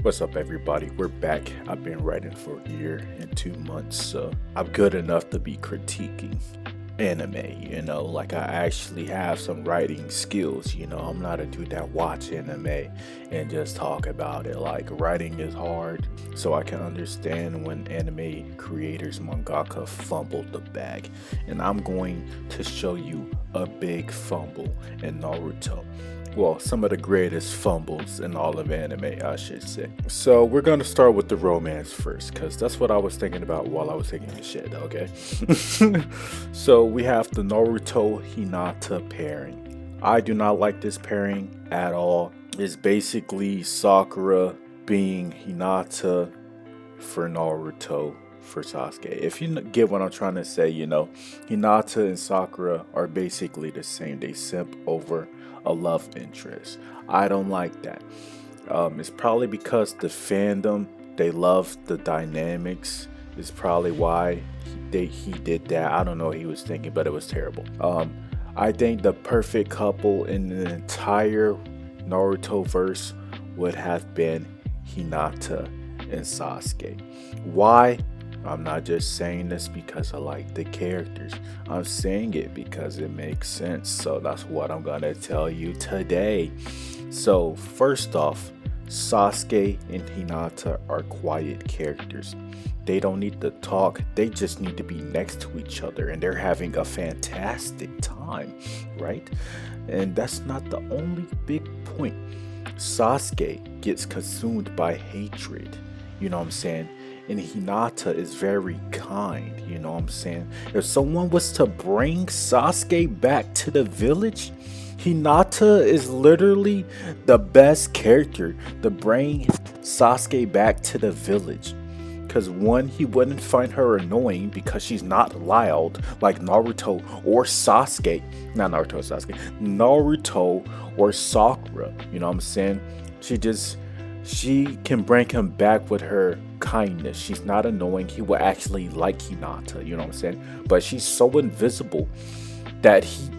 What's up, everybody? We're back. I've been writing for a year and 2 months, so I'm good enough to be critiquing anime. Like I actually have some writing skills. I'm not a dude that watch anime and just talk about it. Like writing is hard, so I can understand when anime creators, mangaka fumbled the bag, and I'm going to show you a big fumble in Naruto. Well, some of the greatest fumbles in all of anime, I should say. So we're gonna start with the romance first, because that's what I was thinking about while I was taking a shit, okay? So we have the Naruto Hinata pairing. I do not like this pairing at all. It's basically Sakura being Hinata for Naruto for Sasuke. If you get what I'm trying to say, Hinata and Sakura are basically the same. They simp over a love interest. I don't like that. It's probably because the fandom, they love the dynamics. Is probably why he did that. I don't know what he was thinking, but it was terrible. I think the perfect couple in the entire Naruto verse would have been Hinata and Sasuke. Why? I'm not just saying this because I like the characters. I'm saying it because it makes sense. So that's what I'm gonna tell you today. So first off, Sasuke and Hinata are quiet characters. They don't need to talk, they just need to be next to each other and they're having a fantastic time, right? And that's not the only big point. Sasuke gets consumed by hatred, you know what I'm saying? And Hinata is very kind, you know what I'm saying? If someone was to bring Sasuke back to the village, Hinata is literally the best character to bring Sasuke back to the village. Because one, he wouldn't find her annoying because she's not loud like Naruto or Sasuke. Not Naruto or Sasuke. Naruto or Sakura. You know what I'm saying? She can bring him back with her kindness. She's not annoying. He will actually like Hinata. You know what I'm saying? But she's so invisible that he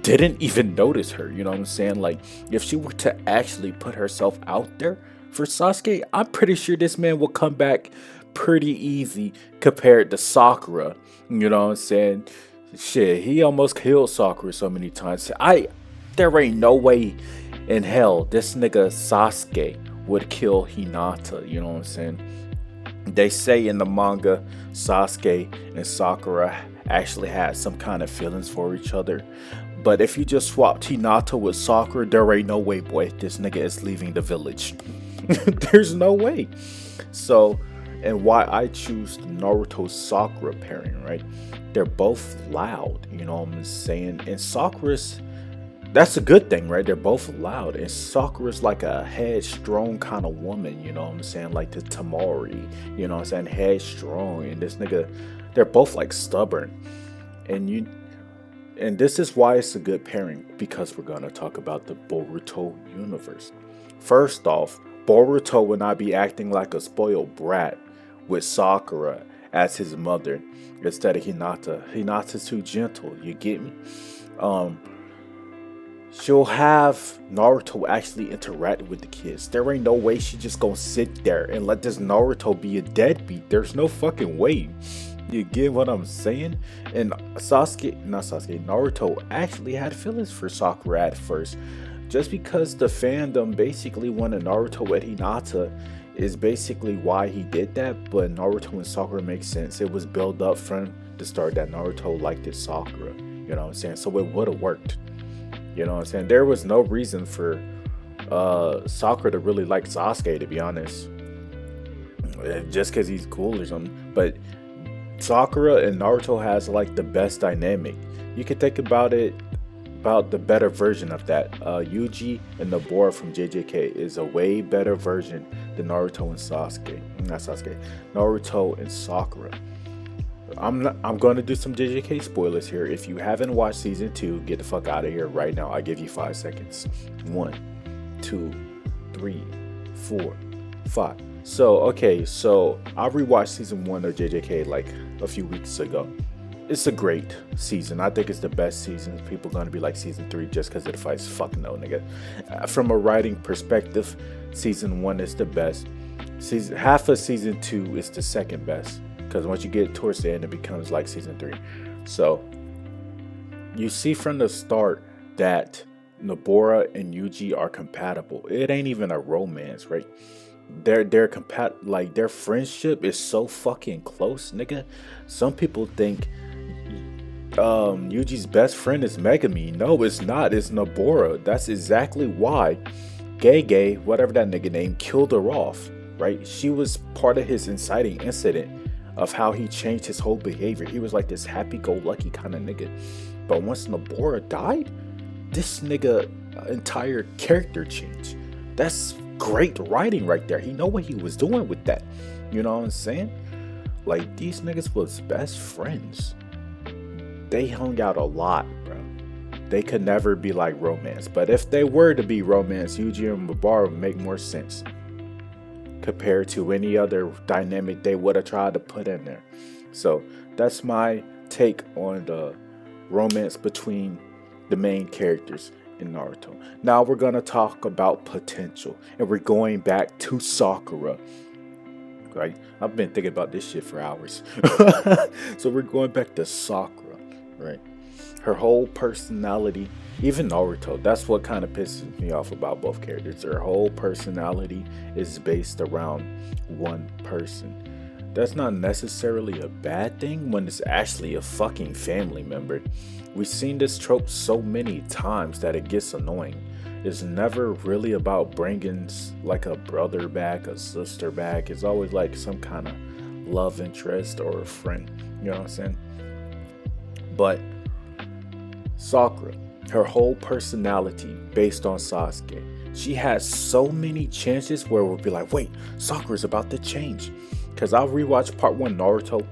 didn't even notice her. You know what I'm saying? Like, if she were to actually put herself out there for Sasuke, I'm pretty sure this man will come back pretty easy compared to Sakura. You know what I'm saying? Shit, he almost killed Sakura so many times. There ain't no way in hell this nigga Sasuke would kill Hinata. You know what I'm saying? They say in the manga Sasuke and Sakura actually had some kind of feelings for each other. But if you just swapped Hinata with Sakura, there ain't no way, boy, this nigga is leaving the village. There's no way. So, and why I choose the Naruto Sakura pairing, right? They're both loud, you know what I'm saying? And Sakura's, that's a good thing, right? They're both loud. And Sakura's like a headstrong kind of woman, you know what I'm saying? Like the Tamari, you know what I'm saying? Headstrong. And this nigga, they're both like stubborn. And this is why it's a good pairing, because we're gonna talk about the Boruto universe. First off, Boruto will not be acting like a spoiled brat with Sakura as his mother instead of Hinata. Hinata's too gentle, you get me? She'll have Naruto actually interact with the kids. There ain't no way she just gonna sit there and let this Naruto be a deadbeat. There's no fucking way. You get what I'm saying? And Naruto actually had feelings for Sakura at first. Just because the fandom basically wanted Naruto with Hinata is basically why he did that. But Naruto and Sakura makes sense. It was built up from the start that Naruto liked his Sakura. You know what I'm saying? So it would have worked. You know what I'm saying? There was no reason for Sakura to really like Sasuke, to be honest. Just because he's cool or something. But Sakura and Naruto has like the best dynamic. You can think about it, about the better version of that. Yuji and Nobara from JJK is a way better version than Naruto and Sasuke. Not Sasuke. Naruto and Sakura. I'm going to do some JJK spoilers here. If you haven't watched season 2, get the fuck out of here right now. I give you 5 seconds. 1, 2, 3, 4, 5. So I rewatched season 1 of JJK like a few weeks ago. It's a great season. I think it's the best season. People gonna be like season 3 just because of the fights. Fuck no, nigga. From a writing perspective, season 1 is the best. Season half of season 2 is the second best because once you get towards the end, it becomes like season 3. So you see from the start that Nobara and Yuji are compatible. It ain't even a romance, right? Like their friendship is so fucking close, nigga. Some people think Yuji's best friend is Megami. No, it's not. It's Nobara. That's exactly why Gege, whatever that nigga name, killed her off, right? She was part of his inciting incident of how he changed his whole behavior. He was like this happy-go-lucky kind of nigga. But once Nobara died, this nigga entire character changed. That's great writing right there. He know what he was doing with that. You know what I'm saying? Like, these niggas was best friends. They hung out a lot, bro. They could never be like romance. But if they were to be romance, Yuji and Nobara would make more sense compared to any other dynamic they would have tried to put in there. So that's my take on the romance between the main characters in Naruto. Now we're gonna talk about potential, and we're going back to Sakura. Right? I've been thinking about this shit for hours. So we're going back to Sakura, right? Her whole personality, even Naruto, that's what kind of pisses me off about both characters. Her whole personality is based around one person. That's not necessarily a bad thing when it's actually a fucking family member. We've seen this trope so many times that it gets annoying. It's never really about bringing like a brother back, a sister back. It's always like some kind of love interest or a friend. You know what I'm saying? But Sakura, her whole personality based on Sasuke. She has so many chances where we'll be like, wait, Sakura's about to change. Because I rewatched part 1 Naruto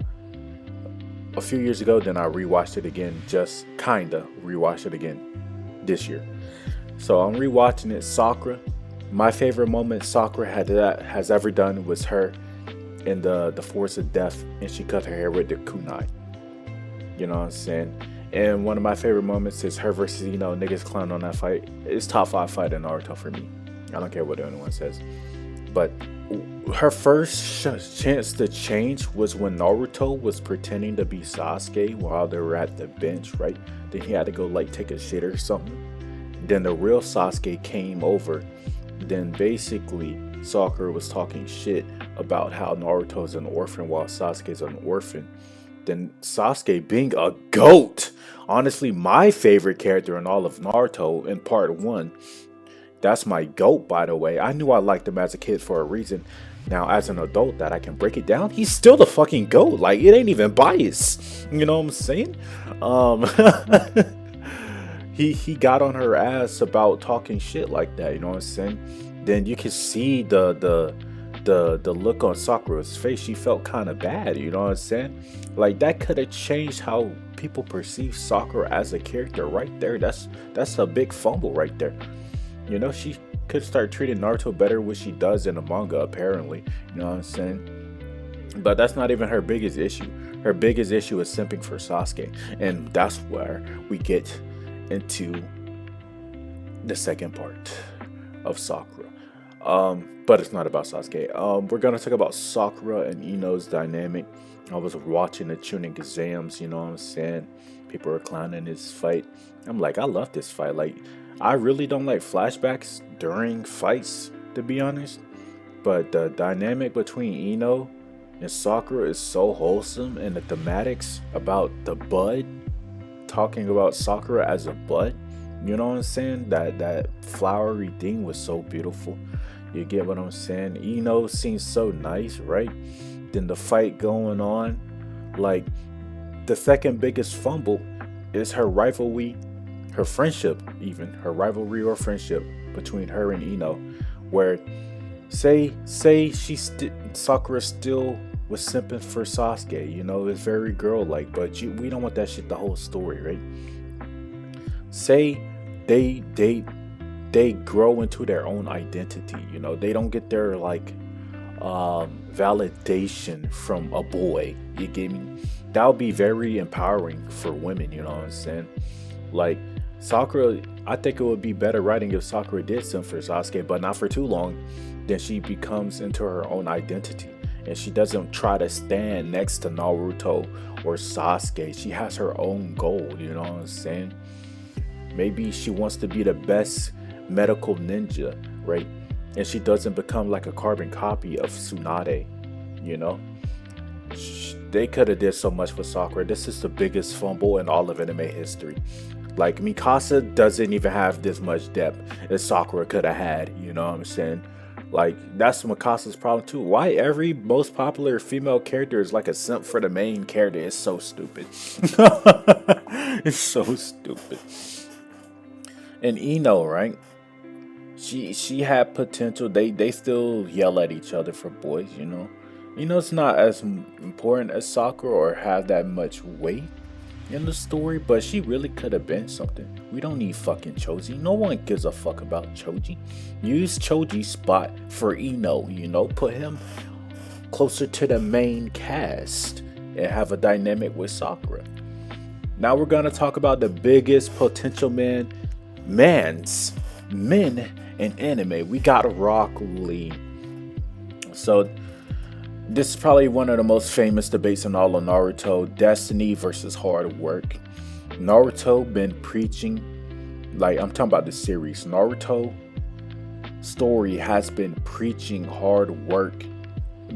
a few years ago, then I rewatched it again, just kinda rewatched it again this year. So I'm rewatching it. Sakura, my favorite moment Sakura has ever done was her in the Force of Death, and she cut her hair with the kunai. You know what I'm saying? And one of my favorite moments is her versus niggas clown on that fight. It's top 5 fight in Naruto for me. I don't care what anyone says. But her first chance to change was when Naruto was pretending to be Sasuke while they were at the bench, right? Then he had to go like take a shit or something. Then the real Sasuke came over. Then basically Sakura was talking shit about how Naruto's an orphan while Sasuke's an orphan. Then Sasuke being a goat, honestly my favorite character in all of Naruto in part 1. That's my GOAT, by the way. I knew I liked him as a kid for a reason. Now, as an adult that I can break it down, he's still the fucking GOAT. Like, it ain't even biased. You know what I'm saying? He got on her ass about talking shit like that. You know what I'm saying? Then you can see the look on Sakura's face. She felt kind of bad. You know what I'm saying? Like, that could have changed how people perceive Sakura as a character right there. That's a big fumble right there. You know, she could start treating Naruto better, which she does in the manga, apparently. You know what I'm saying? But that's not even her biggest issue. Her biggest issue is simping for Sasuke. And that's where we get into the second part of Sakura. But it's not about Sasuke. We're going to talk about Sakura and Ino's dynamic. I was watching the tuning exams, you know what I'm saying? People were clowning this fight. I'm like, I love this fight. Like, I really don't like flashbacks during fights, to be honest. But the dynamic between Ino and Sakura is so wholesome, and the thematics about the bud, talking about Sakura as a bud, you know what I'm saying? That flowery thing was so beautiful. You get what I'm saying? Ino seems so nice, right? Then the fight going on, like the second biggest fumble is her rivalry. Her friendship, even her rivalry or friendship between her and Ino, where say Sakura still was simping for Sasuke, you know, it's very girl-like, but we don't want that shit the whole story, right? Say they grow into their own identity, you know, they don't get their like validation from a boy, you get me? That would be very empowering for women, you know what I'm saying? Like, Sakura, I think it would be better writing if Sakura did something for Sasuke, but not for too long. then she becomes into her own identity. And she doesn't try to stand next to Naruto or Sasuke. She has her own goal, you know what I'm saying? Maybe she wants to be the best medical ninja, right? And she doesn't become like a carbon copy of Tsunade, you know? They could have did so much for Sakura. This is the biggest fumble in all of anime history. Like Mikasa doesn't even have this much depth as Sakura could have had, you know what I'm saying? Like that's Mikasa's problem too. Why every most popular female character is like a simp for the main character is so stupid. It's so stupid. And Ino, right? She had potential. They still yell at each other for boys, you know. It's not as important as Sakura or have that much weight in the story, but she really could have been something. We don't need fucking Choji. No one gives a fuck about Choji. Use Choji's spot for Ino, you know, put him closer to the main cast and have a dynamic with Sakura. Now we're gonna talk about the biggest potential men in anime. We got Rock Lee. So this is probably one of the most famous debates in all of Naruto: destiny versus hard work. Naruto been preaching, like I'm talking about the series. Naruto story has been preaching hard work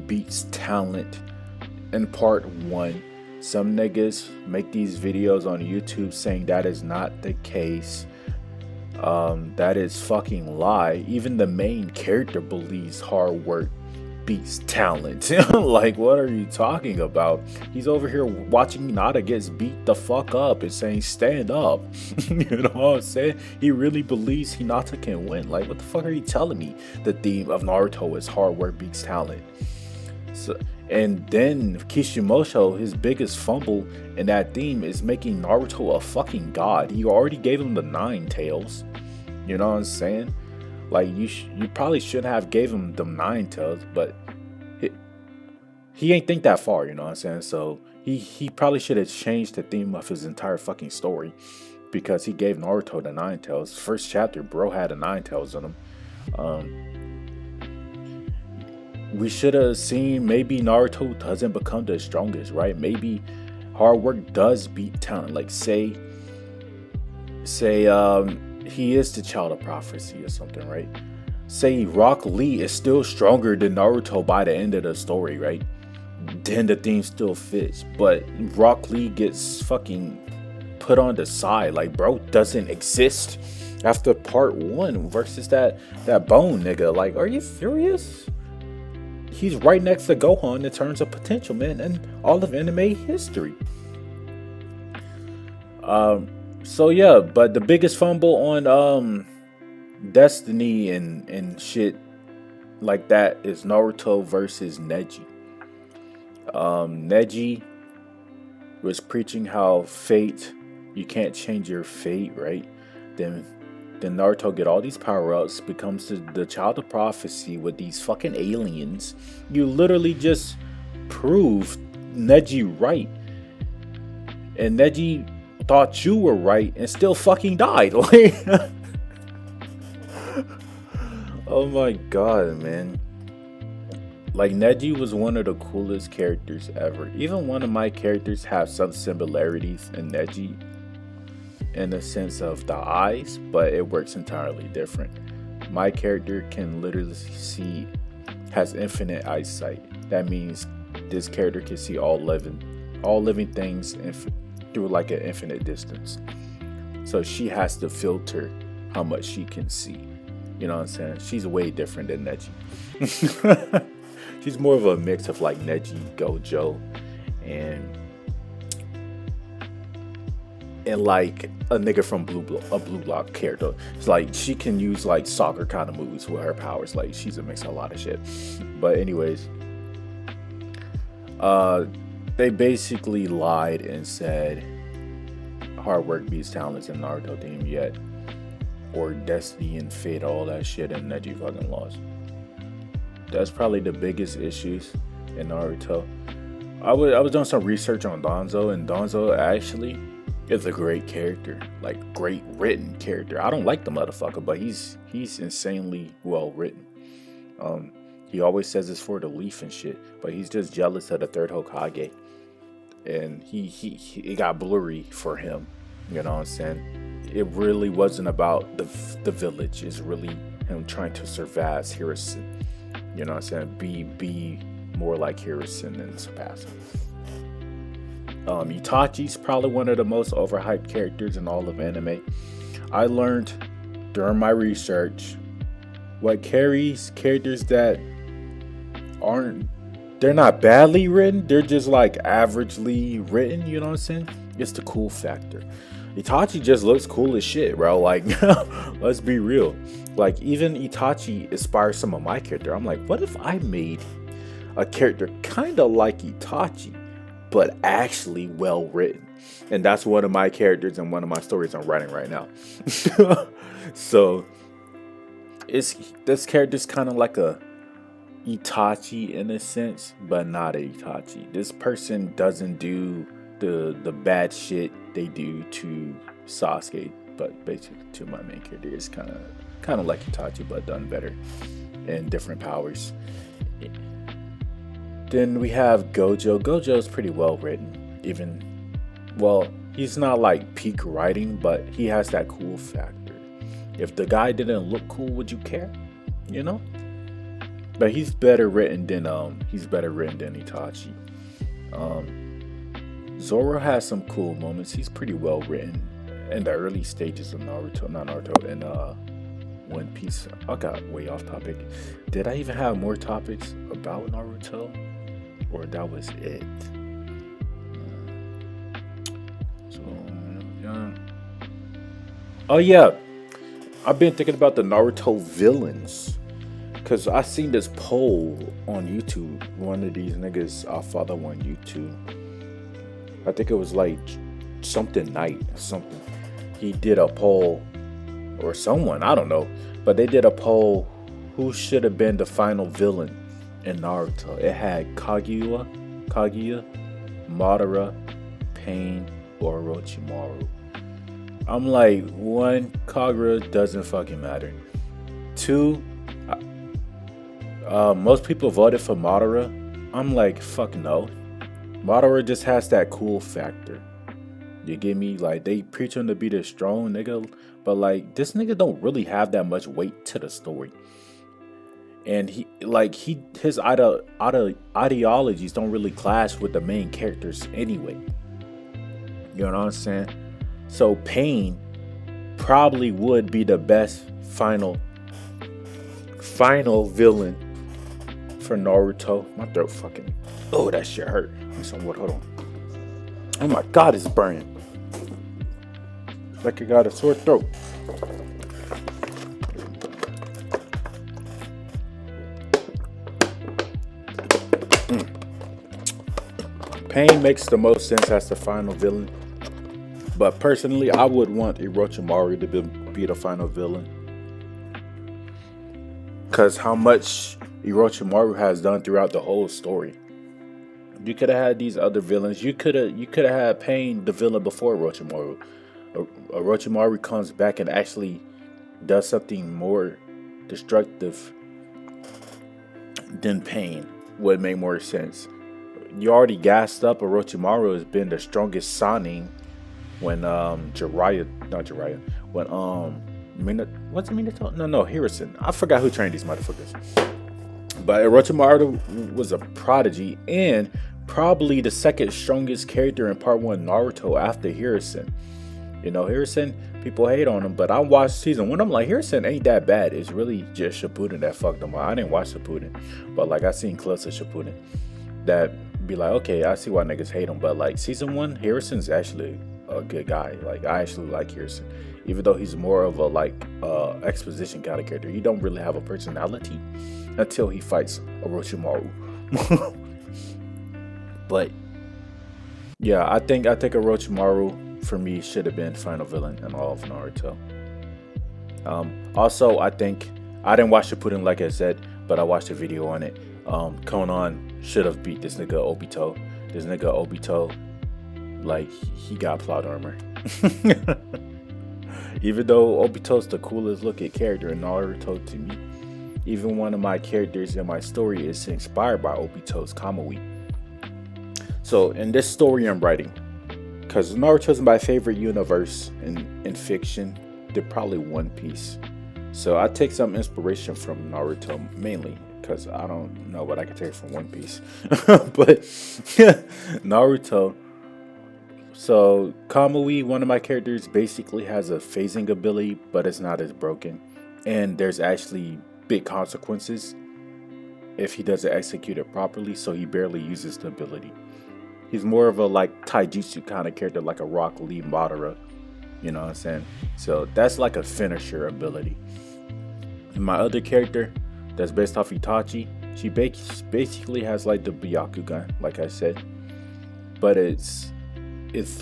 beats talent in part 1. Some niggas make these videos on YouTube saying that is not the case. That is fucking lie. Even the main character believes hard work beats talent. Like, what are you talking about? He's over here watching Hinata gets beat the fuck up and saying stand up. You know what I'm saying? He really believes Hinata can win. Like, what the fuck are you telling me? The theme of Naruto is hard work beats talent. So, and then Kishimoto, his biggest fumble in that theme is making Naruto a fucking god. He already gave him the 9 tails. You know what I'm saying? Like, you probably shouldn't have gave him the 9 tails, but he ain't think that far, you know what I'm saying? So he probably should have changed the theme of his entire fucking story, because he gave Naruto the 9 tails. First chapter, bro had a 9 tails on him. We should have seen maybe Naruto doesn't become the strongest, right? Maybe hard work does beat talent. Like say he is the child of prophecy or something, right? Say Rock Lee is still stronger than Naruto by the end of the story, right? Then the theme still fits. But Rock Lee gets fucking put on the side. Like, bro doesn't exist after part 1 versus that bone nigga. Like, are you serious? He's right next to Gohan in terms of potential, man, and all of anime history. So yeah, but the biggest fumble on Destiny and shit like that is Naruto versus Neji. Neji was preaching how fate, you can't change your fate, right? Then Naruto get all these power-ups, becomes the child of prophecy with these fucking aliens. You literally just proved Neji right. And Neji thought you were right and still fucking died. Like, oh my god, man. Like, Neji was one of the coolest characters ever. Even one of my characters have some similarities in Neji in the sense of the eyes, but it works entirely different. My character can literally see, has infinite eyesight. That means this character can see all living things through like an infinite distance. So she has to filter how much she can see. You know what I'm saying? She's way different than Neji. She's more of a mix of like Neji, Gojo, and like a nigga from a Blue Lock character. It's like she can use like soccer kind of moves with her powers. Like, she's a mix of a lot of shit. But anyways, they basically lied and said hard work beats talents in Naruto theme yet, or destiny and fate, all that shit, and Neji fucking lost. That's probably the biggest issues in Naruto. I was doing some research on Danzo, and Danzo actually is a great character, like great written character. I don't like the motherfucker, but he's insanely well written. Um, he always says it's for the leaf and shit, but he's just jealous of the third Hokage, and he it got blurry for him. You know what I'm saying? It really wasn't about the village. It's really him trying to survive Harrison. You know what I'm saying? Be more like Harrison and surpass him. Itachi's probably one of the most overhyped characters in all of anime. I learned during my research what carries characters that aren't, they're not badly written, they're just like averagely written, you know what I'm saying? It's the cool factor. Itachi just looks cool as shit, bro. Like, let's be real. Like, even Itachi inspires some of my character. I'm like, what if I made a character kind of like Itachi, but actually well written? And that's one of my characters and one of my stories I'm writing right now. So, this character's kind of like a Itachi in a sense, but not a Itachi. This person doesn't do the bad shit they do to Sasuke, but basically to my main character is kind of like Itachi, but done better and different powers. Then we have Gojo. Gojo's pretty well written, even, well, he's not like peak writing, but he has that cool factor. If the guy didn't look cool, would you care? You know? But he's better written than Itachi. Zoro has some cool moments. He's pretty well written in the early stages of Naruto and One Piece. I got way off topic. Did I even have more topics about Naruto, or that was it? So yeah. Oh yeah, I've been thinking about the Naruto villains. Cause I seen this poll on YouTube. One of these niggas I follow on YouTube. I think it was like something night or something. He did a poll, or someone, I don't know. But they did a poll who should have been the final villain in Naruto. It had Kaguya, Madara, Pain, or Orochimaru. I'm like, one, Kagura doesn't fucking matter. Two, most people voted for Madara. I'm like, fuck no. Madara just has that cool factor. You get me? Like, they preach him to be the strong nigga, but like, this nigga don't really have that much weight to the story. And his ideologies don't really clash with the main characters anyway. You know what I'm saying? So Pain probably would be the best final villain for Naruto. My throat fucking, oh, that shit hurt. Give me some water, hold on. Oh my god, it's burning. Like I got a sore throat. Pain makes the most sense as the final villain. But personally, I would want Orochimaru to be the final villain. Because how much Orochimaru has done throughout the whole story. You could have had these other villains. You could have had Pain the villain before Orochimaru. Orochimaru comes back and actually does something more destructive than Pain. Would make more sense. You already gassed up Orochimaru has been the strongest Sannin when Harrison. I forgot who trained these motherfuckers. But Orochimaru was a prodigy and probably the second strongest character in part 1 Naruto after Harrison. You know, Harrison, people hate on him, but I watched season 1. I'm like, Harrison ain't that bad. It's really just Shippuden that fucked him up. I didn't watch Shippuden, but like I seen clips of Shippuden that be like, okay, I see why niggas hate him. But like season 1, Harrison's actually a good guy. Like, I actually like Harrison, even though he's more of a exposition kind of character. He don't really have a personality until he fights Orochimaru. But yeah, I think Orochimaru for me should have been final villain in all of Naruto. Also, I think I didn't watch Shippuden like I said, but I watched a video on it. Konan should have beat this nigga Obito. This nigga Obito, like, he got plot armor. Even though Obito's the coolest looking character in Naruto to me, Even one of my characters in my story is inspired by Obito's Kamui. So in this story I'm writing, because Naruto is my favorite universe in fiction, they're probably One Piece. So I take some inspiration from Naruto mainly because I don't know what I can take from One Piece, but Naruto. So Kamui, one of my characters, basically has a phasing ability, but it's not as broken, and there's actually big consequences if he doesn't execute it properly. So he barely uses the ability. He's more of a like taijutsu kind of character, like a Rock Lee Madara. You know what I'm saying? So that's like a finisher ability. And my other character, that's based off Itachi, she basically has like the Byakugan, like I said, but it's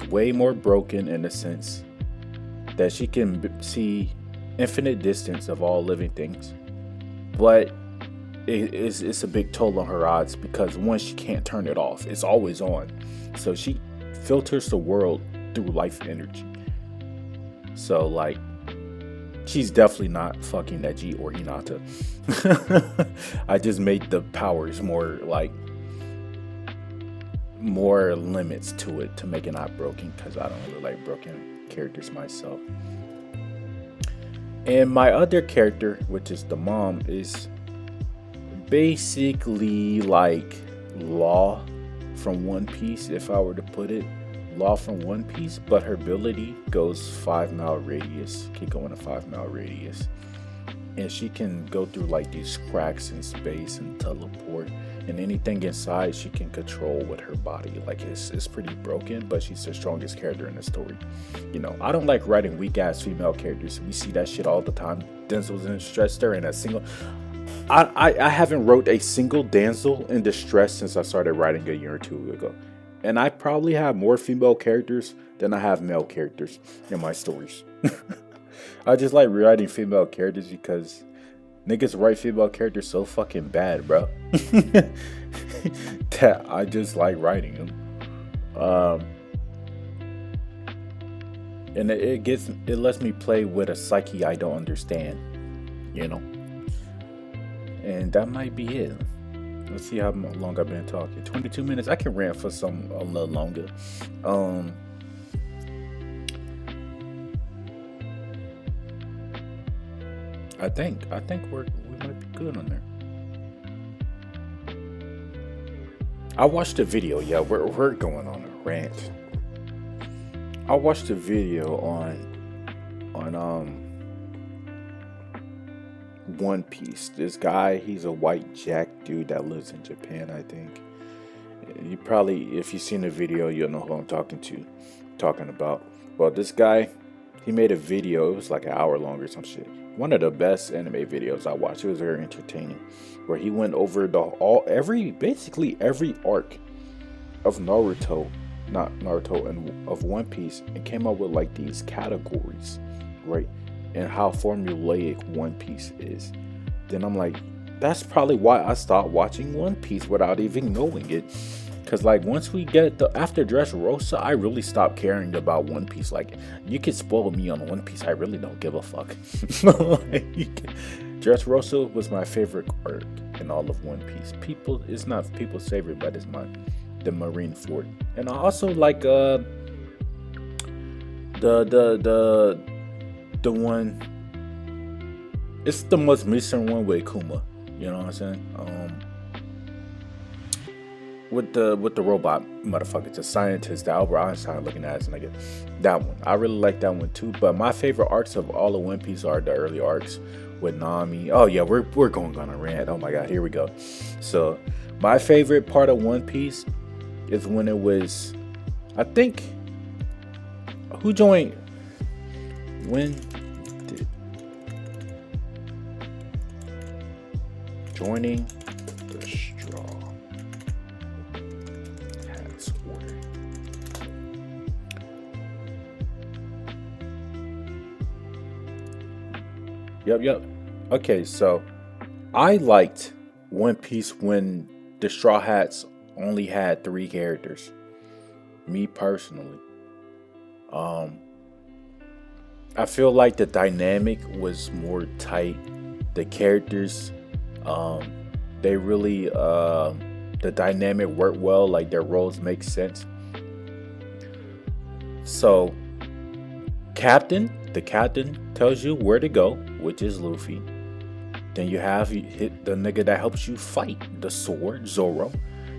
way more broken in the sense that she can see infinite distance of all living things, but it's a big toll on her odds because one, she can't turn it off, it's always on, so she filters the world through life energy. So like she's definitely not fucking Neji or Hinata. I just made the powers more limits to it to make it not broken because I don't really like broken characters myself. And my other character, which is the mom, is basically like Law from One Piece, if I were to put it. Law from One Piece, but her ability goes 5-mile radius, can go in a 5-mile radius. And she can go through like these cracks in space and teleport, and anything inside she can control with her body. Like it's pretty broken, but she's the strongest character in the story. You know, I don't like writing weak ass female characters. We see that shit all the time. Damsels in distress, there ain't a single. I haven't wrote a single damsel in distress since I started writing a year or two ago. And I probably have more female characters than I have male characters in my stories. I just like writing female characters because niggas write female characters so fucking bad, bro. That I just like writing them. And it lets me play with a psyche I don't understand, you know. And that might be it. Let's see how long I've been talking. 22 minutes. I can rant for a little longer. I think we might be good on there. I watched a video. Yeah, we're going on a rant. I watched a video on One Piece. This guy, he's a white jack dude that lives in Japan, I think. You probably, if you've seen the video, you'll know who I'm talking about. Well, this guy, he made a video. It was like an hour long or some shit. One of the best anime videos I watched. It was very entertaining, where he went over basically every arc of Naruto, not Naruto, and of One Piece, and came up with like these categories, right? And how formulaic One Piece is. Then I'm like, that's probably why I stopped watching One Piece without even knowing it. Cause like once we get after Dressrosa, I really stopped caring about One Piece. Like you could spoil me on One Piece, I really don't give a fuck. Dressrosa was my favorite arc in all of One Piece. It's not people's favorite, but it's the Marineford. And I also like the one, it's the most recent one with Kuma, you know what I'm saying? With the robot motherfucker, the scientist, the Albert Einstein looking ass nigga. That one, I really like that one too. But my favorite arcs of all of One Piece are the early arcs with Nami. Oh yeah, we're going on a rant. Oh my god, here we go. So my favorite part of One Piece is when it was, I think, who joined when did joining the straw hats order. Yep. Okay, so I liked One Piece when the Straw Hats only had 3 characters. Me personally. I feel like the dynamic was more tight. The characters Um, they really the dynamic work well. Like their roles make sense. So the captain tells you where to go, which is Luffy. Then you have hit the nigga that helps you fight, the sword, Zoro.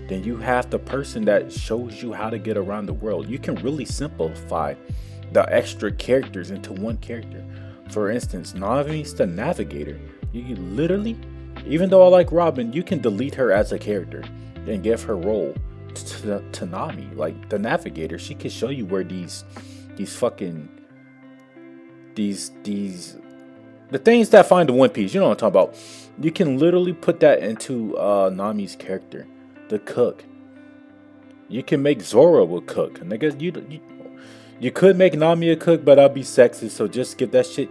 Then you have the person that shows you how to get around the world. You can really simplify the extra characters into one character. For instance, Nami's the navigator. You literally, even though I like Robin, you can delete her as a character and give her role to Nami. Like the navigator, she can show you where these fucking these the things that find the One Piece. You know what I'm talking about. You can literally put that into Nami's character, the cook. You can make Zoro a cook, nigga. You could make Nami a cook, but I'll be sexist, so just give that shit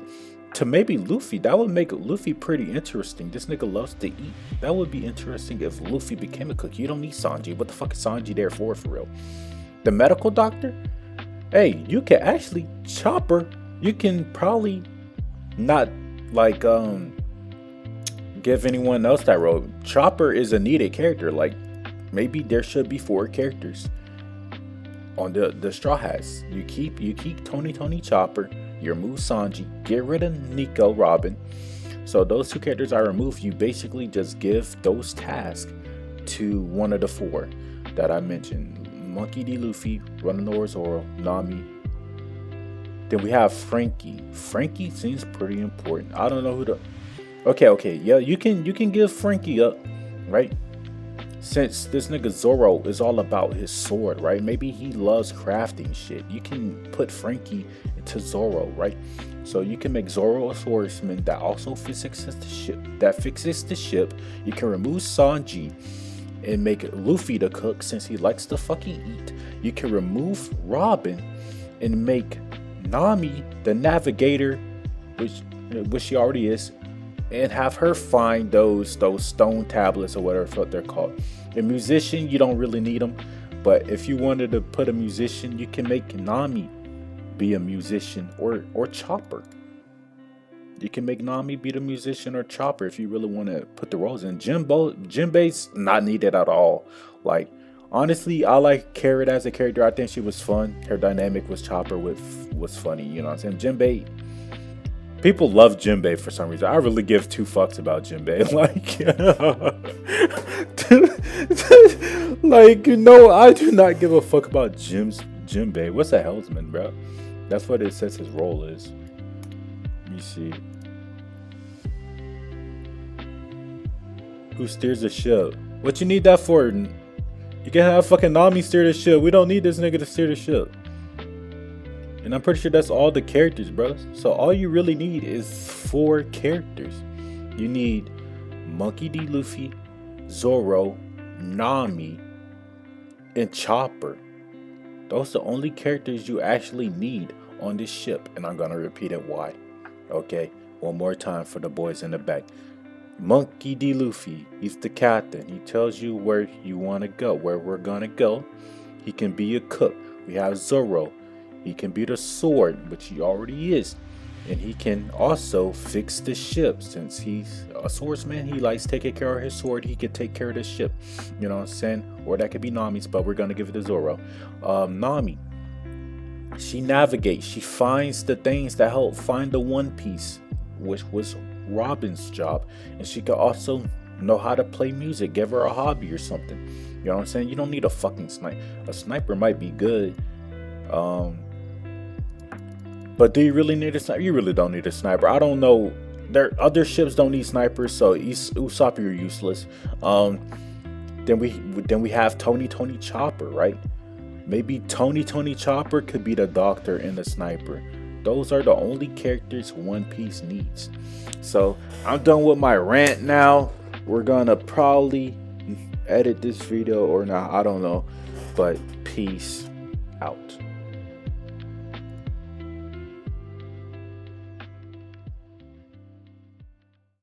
to maybe Luffy. That would make Luffy pretty interesting. This nigga loves to eat. That would be interesting if Luffy became a cook. You don't need Sanji. What the fuck is Sanji there for real? The medical doctor? Hey, you can actually Chopper. You can probably not like give anyone else that role. Chopper is a needed character. Like maybe there should be 4 characters on the Straw Hats. You keep Tony Chopper, you remove Sanji, get rid of Nico Robin. So those 2 characters I removed, you basically just give those tasks to one of the 4 that I mentioned. Monkey D. Luffy, Running Over Zoro, Nami. Then we have Frankie. Frankie seems pretty important. I don't know who the Okay, yeah, you can give Frankie up, right? Since this nigga Zoro is all about his sword, right? Maybe he loves crafting shit. You can put Frankie into Zoro, right? So you can make Zoro a swordsman that also fixes the ship. You can remove Sanji and make Luffy the cook since he likes to fucking eat. You can remove Robin and make Nami the navigator, which she already is, and have her find those stone tablets or whatever they're called. A musician, you don't really need them, but if you wanted to put a musician, you can make Nami be a musician or Chopper. You can make Nami be the musician or Chopper if you really want to put the roles in. Jinbei's not needed at all. Like honestly, I like Carrot as a character. I think she was fun. Her dynamic was Chopper was funny. You know what I'm saying? Jinbei. People love Jinbei for some reason. I really give 2 fucks about Jinbei. Like, no, I do not give a fuck about Jinbei. What's a helmsman, bro? That's what it says his role is. Let me see. Who steers the ship? What you need that for? You can have fucking Nami steer the ship. We don't need this nigga to steer the ship. And I'm pretty sure that's all the characters, bro. So all you really need is 4 characters. You need Monkey D. Luffy, Zoro, Nami, and Chopper. Those are the only characters you actually need on this ship. And I'm gonna repeat it why. Okay, one more time for the boys in the back. Monkey D. Luffy, he's the captain. He tells you where you want to go, where we're gonna go. He can be a cook. We have Zoro. He can be the sword, which he already is. And he can also fix the ship. Since he's a swordsman, he likes taking care of his sword. He can take care of the ship. You know what I'm saying? Or that could be Nami's, but we're going to give it to Zoro. Nami, she navigates. She finds the things that help find the One Piece, which was Robin's job. And she could also know how to play music. Give her a hobby or something. You know what I'm saying? You don't need a fucking sniper. A sniper might be good. But do you really need a sniper? You really don't need a sniper. I don't know. Other ships don't need snipers, so Usopp, you're useless. Then we have Tony Chopper, right? Maybe Tony Chopper could be the doctor and the sniper. Those are the only characters One Piece needs. So I'm done with my rant now. We're gonna probably edit this video or not. I don't know. But peace out.